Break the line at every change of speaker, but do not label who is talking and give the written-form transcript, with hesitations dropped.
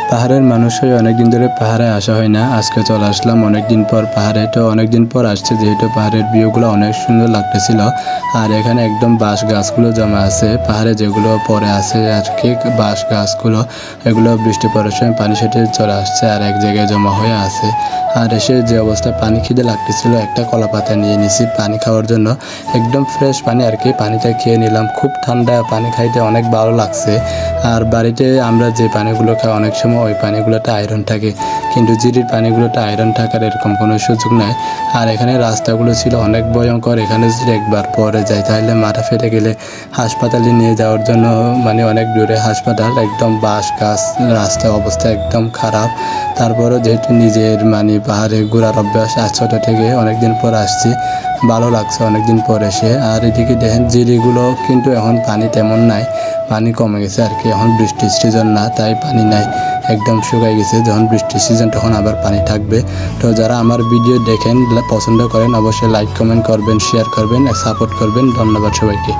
পাহাড়ের মানুষ হয়ে অনেকদিন ধরে পাহাড়ে আসা হয় না, আজকে চলে আসলাম অনেকদিন পর পাহাড়ে। তো অনেকদিন পর আসছে যেহেতু পাহাড়ের ভিউগুলো অনেক সুন্দর লাগতেছিল। আর এখানে একদম বাঁশ গাছগুলো জমা আছে পাহাড়ে, যেগুলো পরে আছে আর কি বাঁশ গাছগুলো, এগুলো বৃষ্টি পড়ার সময় পানি সেটে চলে আসছে আর এক জায়গায় জমা হয়ে আছে। আর এসে যে অবস্থায় পানি খিদে লাগতেছিল, একটা কলা পাতা নিয়ে নিছি পানি খাওয়ার জন্য। একদম ফ্রেশ পানি আর কি, পানিটা খেয়ে নিলাম। খুব ঠান্ডা, পানি খাইতে অনেক ভালো লাগছে। আর বাড়িতে আমরা যে পানিগুলো খাই অনেক সময় ওই পানিগুলোতে আয়রন থাকে, কিন্তু জিরির পানিগুলোতে আয়রন থাকার এরকম কোনো সুযোগ নাই। আর এখানে রাস্তাগুলো ছিল অনেক ভয়ঙ্কর, এখানে যদি একবার পরে যায় তাহলে মাথা ফেটে গেলে হাসপাতালে নিয়ে যাওয়ার জন্য অনেক দূরে হাসপাতাল, একদম বাঁশ গাছ, রাস্তার অবস্থা একদম খারাপ। তারপরও যেহেতু নিজের পাহাড়ে ঘোরার অভ্যাস আজ ছোটো থেকে, অনেকদিন পর আসছি, ভালো লাগছে অনেকদিন পর এসে। আর এদিকে দেখেন জিরিগুলো কিন্তু এখন পানি তেমন নাই, পানি কমে গেছে আর কি। এখন বৃষ্টির সিজন না, তাই পানি নাই, একদম শুকাই গেছে। যখন বৃষ্টির সিজন তখন আবার পানি থাকবে। তো যারা আমার ভিডিও দেখেন, পছন্দ করেন, অবশ্যই লাইক কমেন্ট করবেন, শেয়ার করবেন, সাপোর্ট করবেন। ধন্যবাদ সবাইকে।